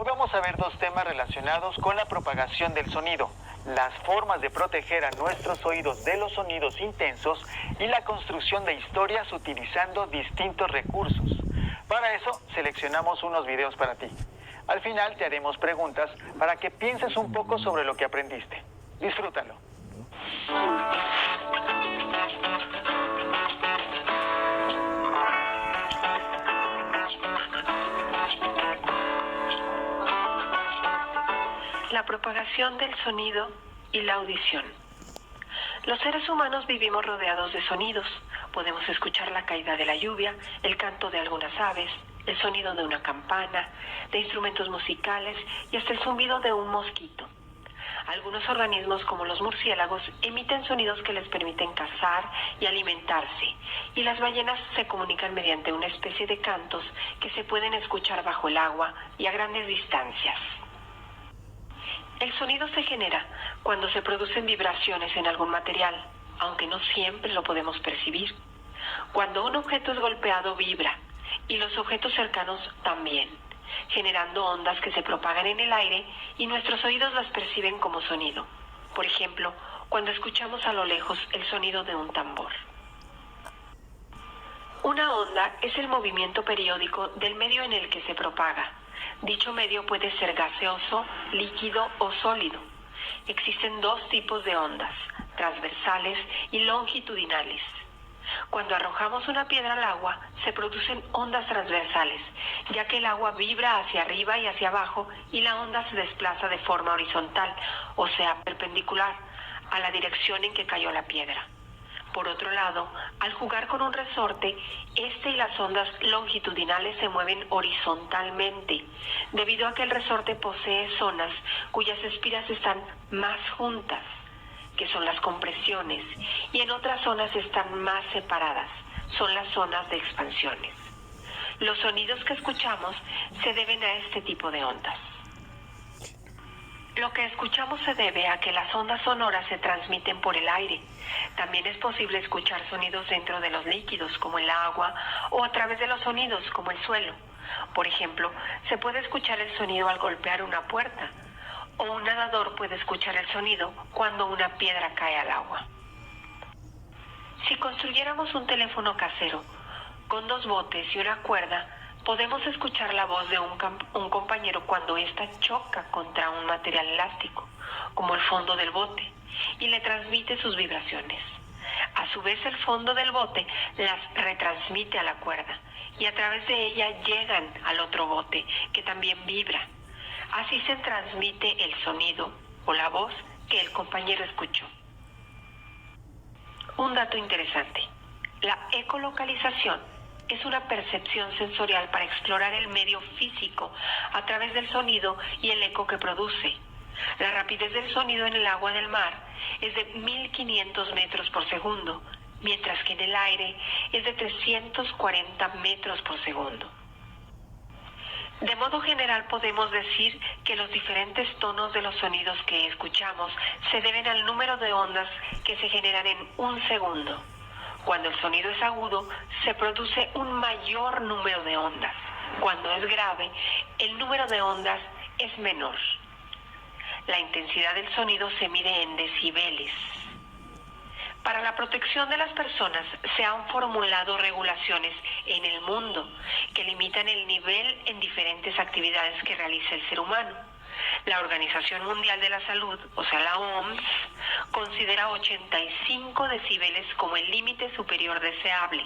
vamos a ver dos temas relacionados con la propagación del sonido, las formas de proteger a nuestros oídos de los sonidos intensos y la construcción de historias utilizando distintos recursos. Para eso, seleccionamos unos videos para ti. Al final te haremos preguntas para que pienses un poco sobre lo que aprendiste. Disfrútalo. La propagación del sonido y la audición. Los seres humanos vivimos rodeados de sonidos. Podemos escuchar la caída de la lluvia, el canto de algunas aves, el sonido de una campana, de instrumentos musicales y hasta el zumbido de un mosquito. Algunos organismos, como los murciélagos, emiten sonidos que les permiten cazar y alimentarse, y las ballenas se comunican mediante una especie de cantos que se pueden escuchar bajo el agua y a grandes distancias. El sonido se genera cuando se producen vibraciones en algún material, aunque no siempre lo podemos percibir. Cuando un objeto es golpeado, vibra, y los objetos cercanos también, generando ondas que se propagan en el aire y nuestros oídos las perciben como sonido. Por ejemplo, cuando escuchamos a lo lejos el sonido de un tambor. Una onda es el movimiento periódico del medio en el que se propaga. Dicho medio puede ser gaseoso, líquido o sólido. Existen dos tipos de ondas, transversales y longitudinales. Cuando arrojamos una piedra al agua, se producen ondas transversales, ya que el agua vibra hacia arriba y hacia abajo y la onda se desplaza de forma horizontal, o sea, perpendicular, a la dirección en que cayó la piedra. Por otro lado, al jugar con un resorte, este y las ondas longitudinales se mueven horizontalmente, debido a que el resorte posee zonas cuyas espiras están más juntas, que son las compresiones, y en otras zonas están más separadas, son las zonas de expansiones. Los sonidos que escuchamos se deben a este tipo de ondas. Lo que escuchamos se debe a que las ondas sonoras se transmiten por el aire. También es posible escuchar sonidos dentro de los líquidos, como el agua, o a través de los sonidos, como el suelo. Por ejemplo, se puede escuchar el sonido al golpear una puerta, o un nadador puede escuchar el sonido cuando una piedra cae al agua. Si construyéramos un teléfono casero con dos botes y una cuerda, podemos escuchar la voz de un compañero cuando ésta choca contra un material elástico, como el fondo del bote, y le transmite sus vibraciones. A su vez, el fondo del bote las retransmite a la cuerda, y a través de ella llegan al otro bote, que también vibra. Así se transmite el sonido o la voz que el compañero escuchó. Un dato interesante: la ecolocalización es una percepción sensorial para explorar el medio físico a través del sonido y el eco que produce. La rapidez del sonido en el agua del mar es de 1500 metros por segundo, mientras que en el aire es de 340 metros por segundo. De modo general podemos decir que los diferentes tonos de los sonidos que escuchamos se deben al número de ondas que se generan en un segundo. Cuando el sonido es agudo, se produce un mayor número de ondas. Cuando es grave, el número de ondas es menor. La intensidad del sonido se mide en decibeles. Para la protección de las personas se han formulado regulaciones en el mundo que limitan el nivel en diferentes actividades que realiza el ser humano. La Organización Mundial de la Salud, o sea la OMS, considera 85 decibeles como el límite superior deseable.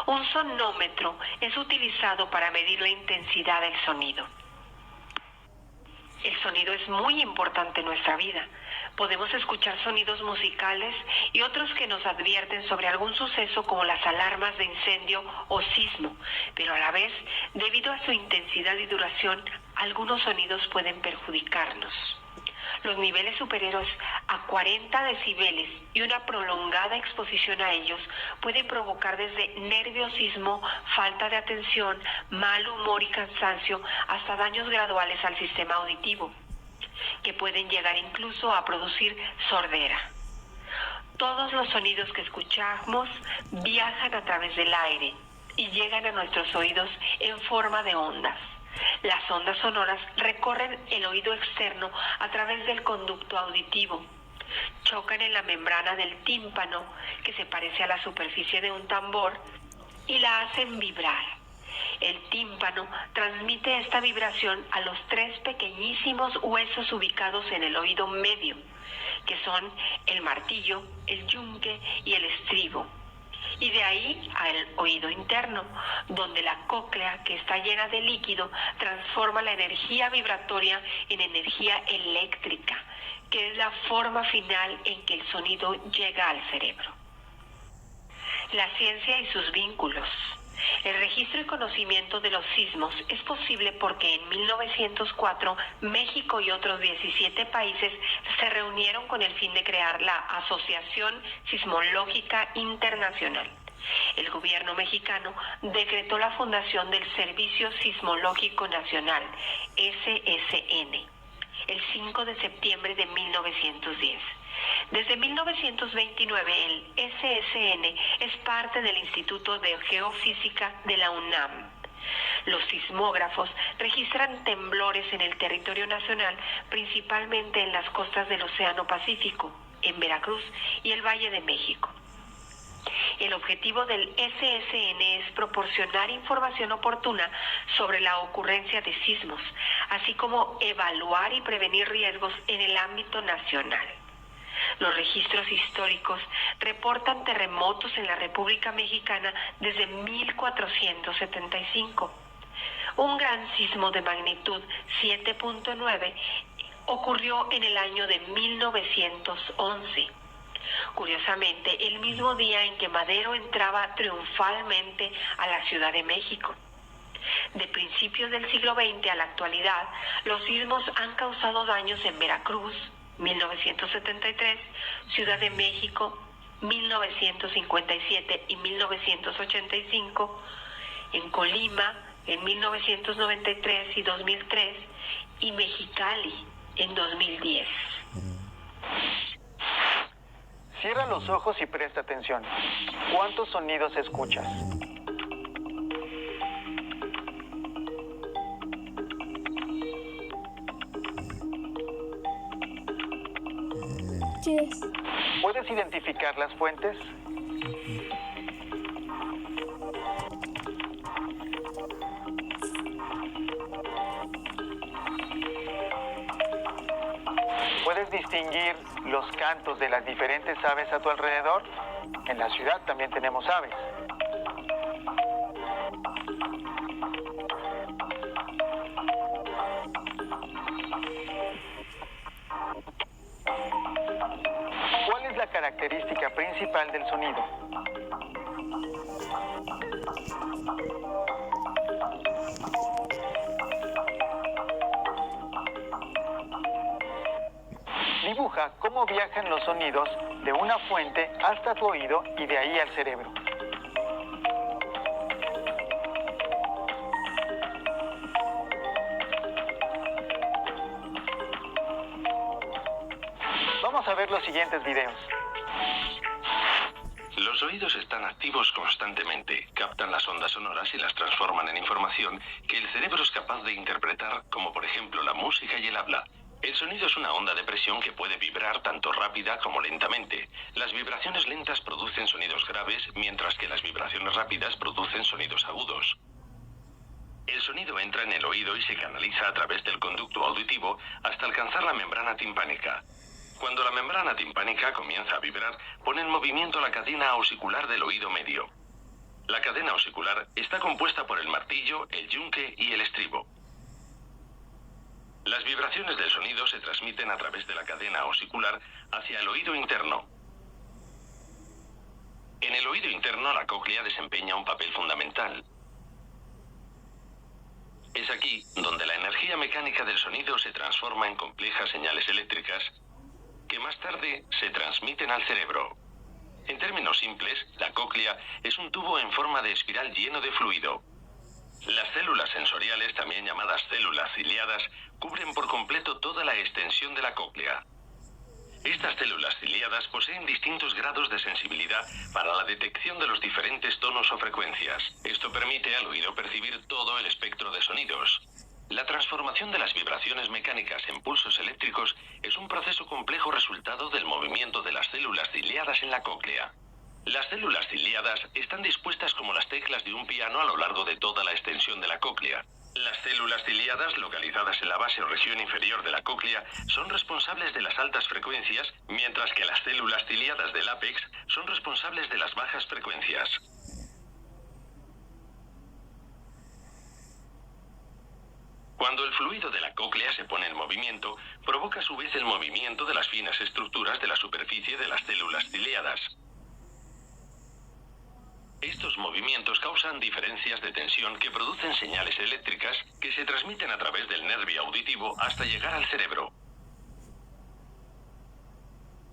Un sonómetro es utilizado para medir la intensidad del sonido. El sonido es muy importante en nuestra vida. Podemos escuchar sonidos musicales y otros que nos advierten sobre algún suceso, como las alarmas de incendio o sismo, pero a la vez, debido a su intensidad y duración, algunos sonidos pueden perjudicarnos. Los niveles superiores a 40 decibeles y una prolongada exposición a ellos pueden provocar desde nerviosismo, falta de atención, mal humor y cansancio, hasta daños graduales al sistema auditivo, que pueden llegar incluso a producir sordera. Todos los sonidos que escuchamos viajan a través del aire y llegan a nuestros oídos en forma de ondas. Las ondas sonoras recorren el oído externo a través del conducto auditivo. Chocan en la membrana del tímpano, que se parece a la superficie de un tambor, y la hacen vibrar. El tímpano transmite esta vibración a los 3 pequeñísimos huesos ubicados en el oído medio, que son el martillo, el yunque y el estribo. Y de ahí al oído interno, donde la cóclea, que está llena de líquido, transforma la energía vibratoria en energía eléctrica, que es la forma final en que el sonido llega al cerebro. La ciencia y sus vínculos. El registro y conocimiento de los sismos es posible porque en 1904 México y otros 17 países se reunieron con el fin de crear la Asociación Sismológica Internacional. El gobierno mexicano decretó la fundación del Servicio Sismológico Nacional, SSN, el 5 de septiembre de 1910. Desde 1929, el SSN es parte del Instituto de Geofísica de la UNAM. Los sismógrafos registran temblores en el territorio nacional, principalmente en las costas del Océano Pacífico, en Veracruz y el Valle de México. El objetivo del SSN es proporcionar información oportuna sobre la ocurrencia de sismos, así como evaluar y prevenir riesgos en el ámbito nacional. Los registros históricos reportan terremotos en la República Mexicana desde 1475. Un gran sismo de magnitud 7.9 ocurrió en el año de 1911. Curiosamente, el mismo día en que Madero entraba triunfalmente a la Ciudad de México. De principios del siglo XX a la actualidad, los sismos han causado daños en Veracruz, 1973, Ciudad de México, 1957 y 1985, en Colima, en 1993 y 2003, y Mexicali, en 2010. Cierra los ojos y presta atención. ¿Cuántos sonidos escuchas? Yes. ¿Puedes identificar las fuentes? ¿Puedes distinguir los cantos de las diferentes aves a tu alrededor? En la ciudad también tenemos aves. ¿Cuál es la característica principal del sonido? Dibuja cómo viajan los sonidos de una fuente hasta tu oído y de ahí al cerebro. Vamos a ver los siguientes videos. Los oídos están activos constantemente, captan las ondas sonoras y las transforman en información que el cerebro es capaz de interpretar, como por ejemplo la música y el habla. El sonido es una onda de presión que puede vibrar tanto rápida como lentamente. Las vibraciones lentas producen sonidos graves, mientras que las vibraciones rápidas producen sonidos agudos. El sonido entra en el oído y se canaliza a través del conducto auditivo hasta alcanzar la membrana timpánica. Cuando la membrana timpánica comienza a vibrar, pone en movimiento la cadena osicular del oído medio. La cadena osicular está compuesta por el martillo, el yunque y el estribo. Las vibraciones del sonido se transmiten a través de la cadena osicular hacia el oído interno. En el oído interno, la cóclea desempeña un papel fundamental. Es aquí donde la energía mecánica del sonido se transforma en complejas señales eléctricas que más tarde se transmiten al cerebro. En términos simples, la cóclea es un tubo en forma de espiral lleno de fluido. Las células sensoriales, también llamadas células ciliadas, cubren por completo toda la extensión de la cóclea. Estas células ciliadas poseen distintos grados de sensibilidad para la detección de los diferentes tonos o frecuencias. Esto permite al oído percibir todo el espectro de sonidos. La transformación de las vibraciones mecánicas en pulsos eléctricos es un proceso complejo resultado del movimiento de las células ciliadas en la cóclea. Las células ciliadas están dispuestas como las teclas de un piano a lo largo de toda la extensión de la cóclea. Las células ciliadas, localizadas en la base o región inferior de la cóclea, son responsables de las altas frecuencias, mientras que las células ciliadas del ápex son responsables de las bajas frecuencias. Cuando el fluido de la cóclea se pone en movimiento, provoca a su vez el movimiento de las finas estructuras de la superficie de las células ciliadas. Estos movimientos causan diferencias de tensión que producen señales eléctricas que se transmiten a través del nervio auditivo hasta llegar al cerebro.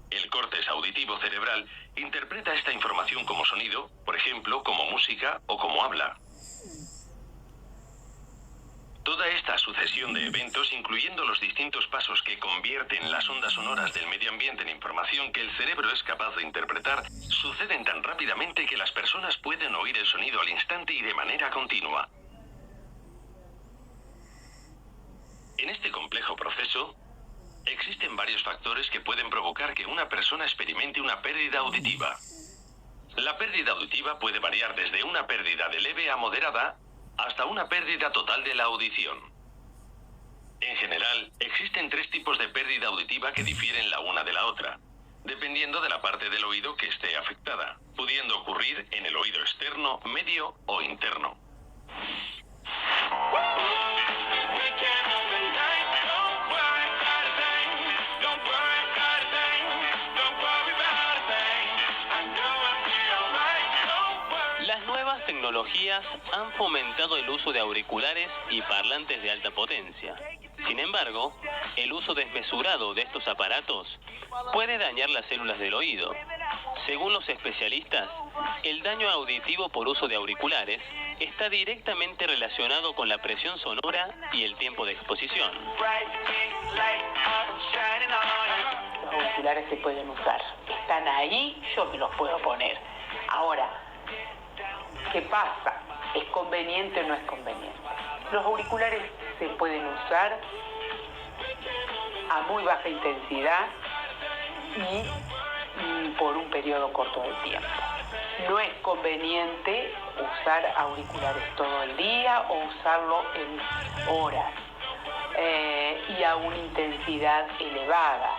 El córtex auditivo cerebral interpreta esta información como sonido, por ejemplo, como música o como habla. Toda esta sucesión de eventos, incluyendo los distintos pasos que convierten las ondas sonoras del medio ambiente en información que el cerebro es capaz de interpretar, suceden tan rápidamente que las personas pueden oír el sonido al instante y de manera continua. En este complejo proceso, existen varios factores que pueden provocar que una persona experimente una pérdida auditiva. La pérdida auditiva puede variar desde una pérdida de leve a moderada hasta una pérdida total de la audición. En general, existen 3 tipos de pérdida auditiva que difieren la una de la otra, dependiendo de la parte del oído que esté afectada, pudiendo ocurrir en el oído externo, medio o interno. Las nuevas tecnologías han fomentado el uso de auriculares y parlantes de alta potencia. Sin embargo, el uso desmesurado de estos aparatos puede dañar las células del oído. Según los especialistas, el daño auditivo por uso de auriculares está directamente relacionado con la presión sonora y el tiempo de exposición. Los auriculares se pueden usar. Están ahí, yo me los puedo poner. Ahora, ¿qué pasa? ¿Es conveniente o no es conveniente? Los auriculares se pueden usar a muy baja intensidad y por un periodo corto de tiempo. No es conveniente usar auriculares todo el día o usarlo en horas y a una intensidad elevada.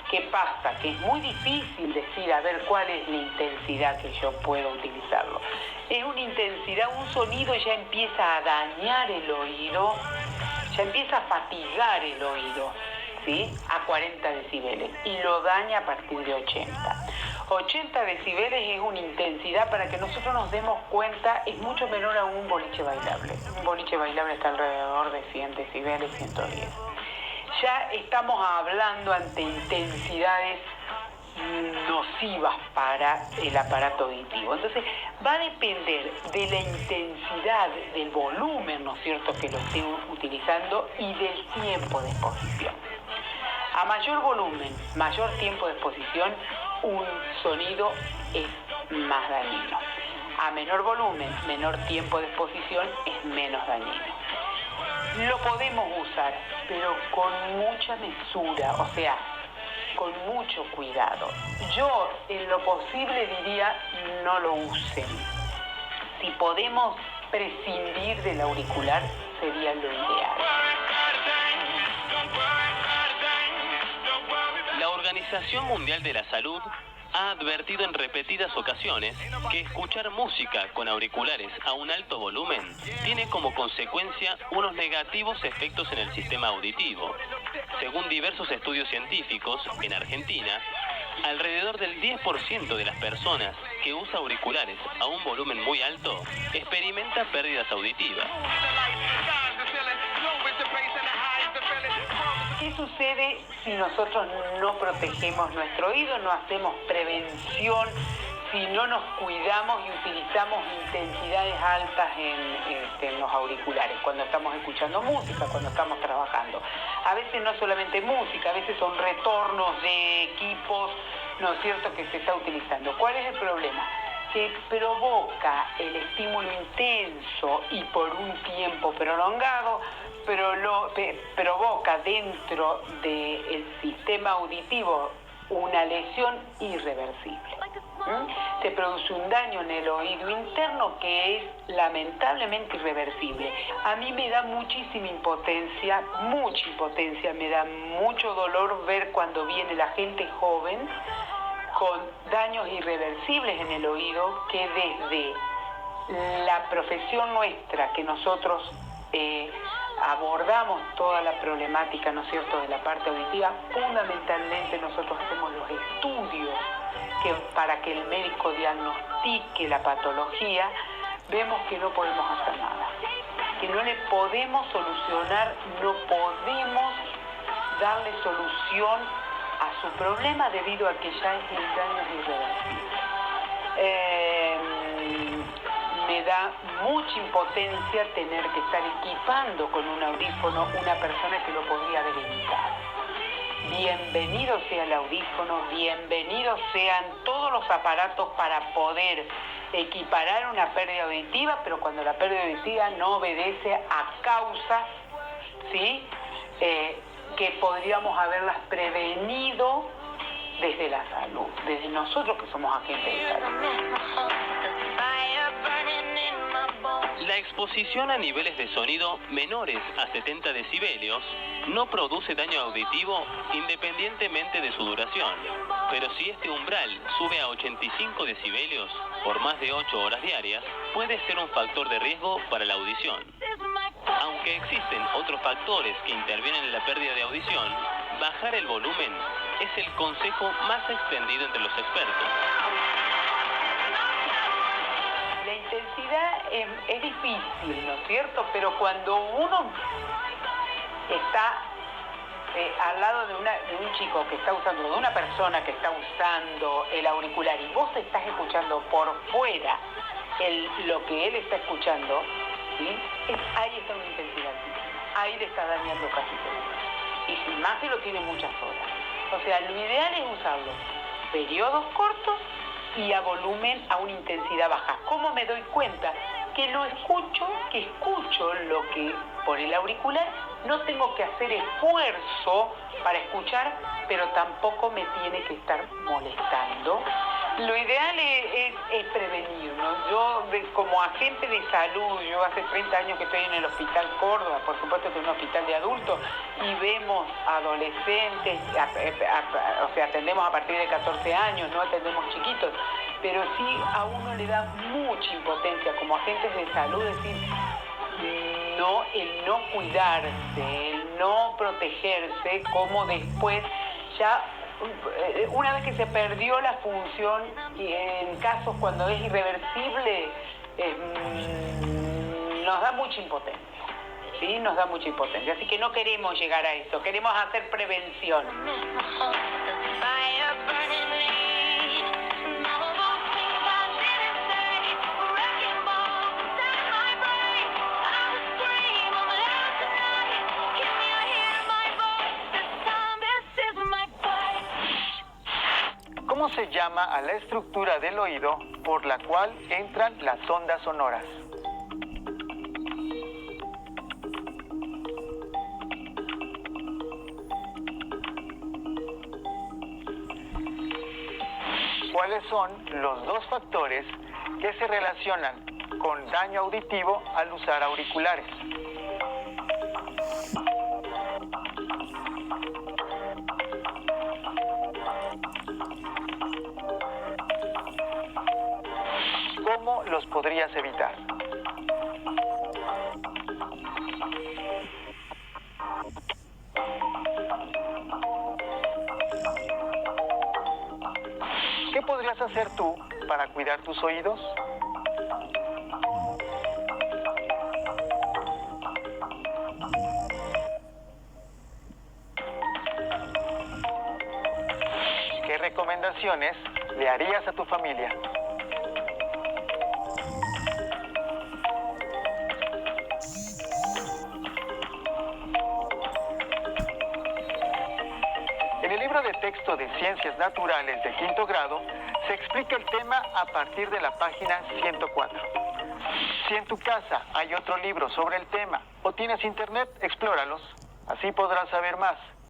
¿Qué pasa? Que es muy difícil decir, a ver, cuál es la intensidad que yo puedo utilizarlo. Es una intensidad, un sonido ya empieza a dañar el oído, ya empieza a fatigar el oído, ¿sí? A 40 decibeles y lo daña a partir de 80. 80 decibeles es una intensidad, para que nosotros nos demos cuenta, es mucho menor a un boliche bailable. Un boliche bailable está alrededor de 100 decibeles, 110. Ya estamos hablando ante intensidades nocivas para el aparato auditivo. Entonces, va a depender de la intensidad, del volumen, ¿no es cierto?, que lo esté utilizando y del tiempo de exposición. A mayor volumen, mayor tiempo de exposición, un sonido es más dañino. A menor volumen, menor tiempo de exposición, es menos dañino. Lo podemos usar, pero con mucha mesura, o sea, con mucho cuidado. Yo, en lo posible, diría, no lo usen. Si podemos prescindir del auricular, sería lo ideal. La Organización Mundial de la Salud ha advertido en repetidas ocasiones que escuchar música con auriculares a un alto volumen tiene como consecuencia unos negativos efectos en el sistema auditivo. Según diversos estudios científicos, en Argentina, alrededor del 10% de las personas que usa auriculares a un volumen muy alto experimenta pérdidas auditivas. ¿Qué sucede si nosotros no protegemos nuestro oído, no hacemos prevención, si no nos cuidamos y utilizamos intensidades altas en los auriculares, cuando estamos escuchando música, cuando estamos trabajando? A veces no solamente música, a veces son retornos de equipos, ¿no es cierto?, que se está utilizando. ¿Cuál es el problema? que provoca el estímulo intenso y por un tiempo prolongado, provoca dentro del sistema auditivo una lesión irreversible. Se produce un daño en el oído interno que es lamentablemente irreversible. A mí me da muchísima impotencia, me da mucho dolor ver cuando viene la gente joven con daños irreversibles en el oído, que desde la profesión nuestra, que nosotros abordamos toda la problemática, ¿no es cierto?, de la parte auditiva, fundamentalmente nosotros hacemos los estudios para que el médico diagnostique la patología, vemos que no podemos hacer nada, que no le podemos solucionar, no podemos darle solución a su problema debido a que ya es el daño irreversible. Me da mucha impotencia tener que estar equipando con un audífono una persona que lo podría haber evitado. Bienvenido sea el audífono, bienvenidos sean todos los aparatos para poder equiparar una pérdida auditiva, pero cuando la pérdida auditiva no obedece a causas, ¿sí?, que podríamos haberlas prevenido desde la salud, desde nosotros que somos agentes de salud. La exposición a niveles de sonido menores a 70 decibelios no produce daño auditivo independientemente de su duración, pero si este umbral sube a 85 decibelios por más de 8 horas diarias, puede ser un factor de riesgo para la audición. Aunque existen otros factores que intervienen en la pérdida de audición, bajar el volumen es el consejo más extendido entre los expertos. La intensidad es difícil, ¿no es cierto? Pero cuando uno está al lado de un chico que está usando, de una persona que está usando el auricular y vos estás escuchando por fuera lo que él está escuchando, ¿sí?, ahí está una intensidad, ahí le está dañando casi todo. Y si más se lo tiene muchas horas. O sea, lo ideal es usarlo periodos cortos y a volumen a una intensidad baja. ¿Cómo me doy cuenta? Que escucho lo que por el auricular, no tengo que hacer esfuerzo para escuchar, pero tampoco me tiene que estar molestando. Lo ideal es prevenir, ¿no? Yo, como agente de salud, yo hace 30 años que estoy en el Hospital Córdoba, por supuesto que es un hospital de adultos, y vemos adolescentes, o sea, atendemos a partir de 14 años, no atendemos chiquitos, pero sí a uno le da mucha impotencia como agentes de salud decir, no, el no cuidarse, el no protegerse, como después ya, una vez que se perdió la función, y en casos cuando es irreversible, nos da mucha impotencia, ¿sí? Nos da mucha impotencia. Así que no queremos llegar a eso, queremos hacer prevención. ¿Cómo se llama a la estructura del oído por la cual entran las ondas sonoras? ¿Cuáles son los dos factores que se relacionan con daño auditivo al usar auriculares? ¿Cómo los podrías evitar? ¿Qué podrías hacer tú para cuidar tus oídos? ¿Qué recomendaciones le harías a tu familia? En el libro de texto de Ciencias Naturales de quinto grado, se explica el tema a partir de la página 104. Si en tu casa hay otro libro sobre el tema o tienes internet, explóralos. Así podrás saber más.